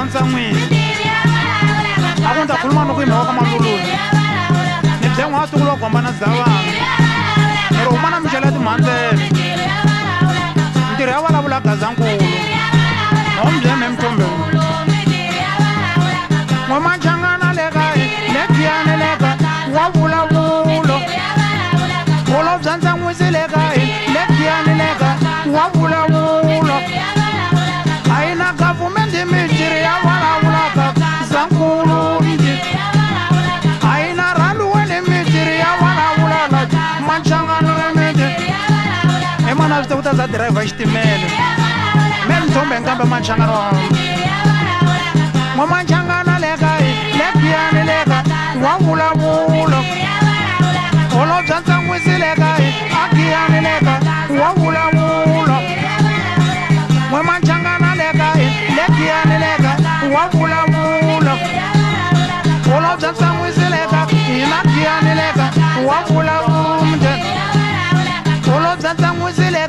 Zansamwi. I want a Kulman of him or Kamalulu. If they want to look on Banazawa, Romana Michela de Mante, Mintirho Kazanko, Om Jam Tombo. Mama Changana Lega, Lekian Lega, vulavula. All of Zantam was a lega, Lekian Lega, vulavula. I na government the Mintirho vulavula, Zankulu. I na Randu and the Mintirho vulavula, Manchangana Mintirho. Emana Tota that driver stimen. Men Tombengamba Manchangana. Mama Changana Lega, Lekian Lega, vulavula. All of Zantam was a lega, Akian Lega, vulavula. Mama Changana Lega, Lekian Lega, vulavula. All of Zantam was a lega, Akian Lega, vulavula. All of Zantam was a lega.